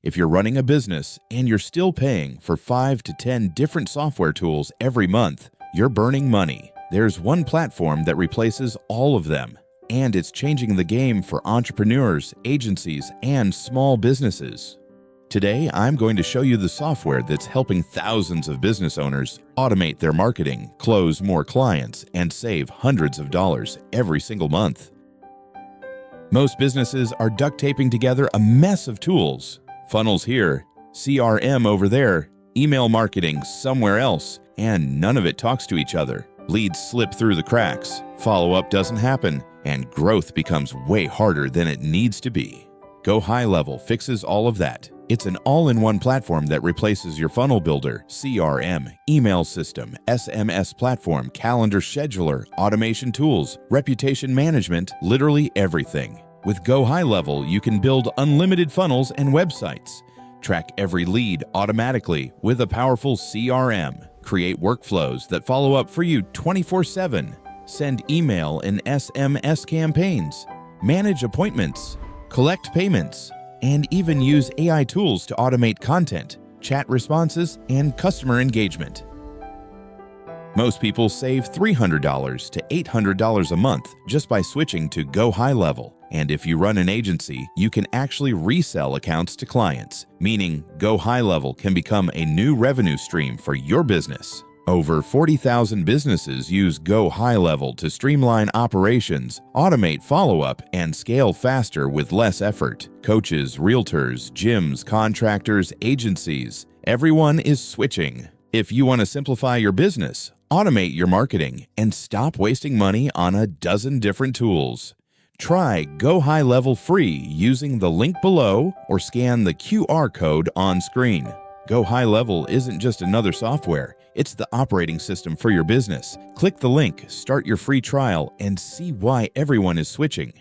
If you're running a business and you're still paying for 5 to 10 different software tools every month, you're burning money. There's one platform that replaces all of them, and it's changing the game for entrepreneurs, agencies, and small businesses. Today, I'm going to show you the software that's helping thousands of business owners automate their marketing, close more clients, and save hundreds of dollars every single month. Most businesses are duct taping together a mess of tools. Funnels here, CRM over there, email marketing somewhere else, and none of it talks to each other. Leads slip through the cracks, follow-up doesn't happen, and growth becomes way harder than it needs to be. GoHighLevel fixes all of that. It's an all-in-one platform that replaces your funnel builder, CRM, email system, SMS platform, calendar scheduler, automation tools, reputation management, literally everything. With GoHighLevel, you can build unlimited funnels and websites, track every lead automatically with a powerful CRM, create workflows that follow up for you 24/7, send email and SMS campaigns, manage appointments, collect payments, and even use AI tools to automate content, chat responses, and customer engagement. Most people save $300 to $800 a month just by switching to GoHighLevel. And if you run an agency, you can actually resell accounts to clients, meaning GoHighLevel can become a new revenue stream for your business. Over 40,000 businesses use GoHighLevel to streamline operations, automate follow-up, and scale faster with less effort. Coaches, realtors, gyms, contractors, agencies, everyone is switching. If you want to simplify your business, automate your marketing, and stop wasting money on a dozen different tools, try GoHighLevel free using the link below or scan the QR code on screen. GoHighLevel isn't just another software, it's the operating system for your business. Click the link, start your free trial, and see why everyone is switching.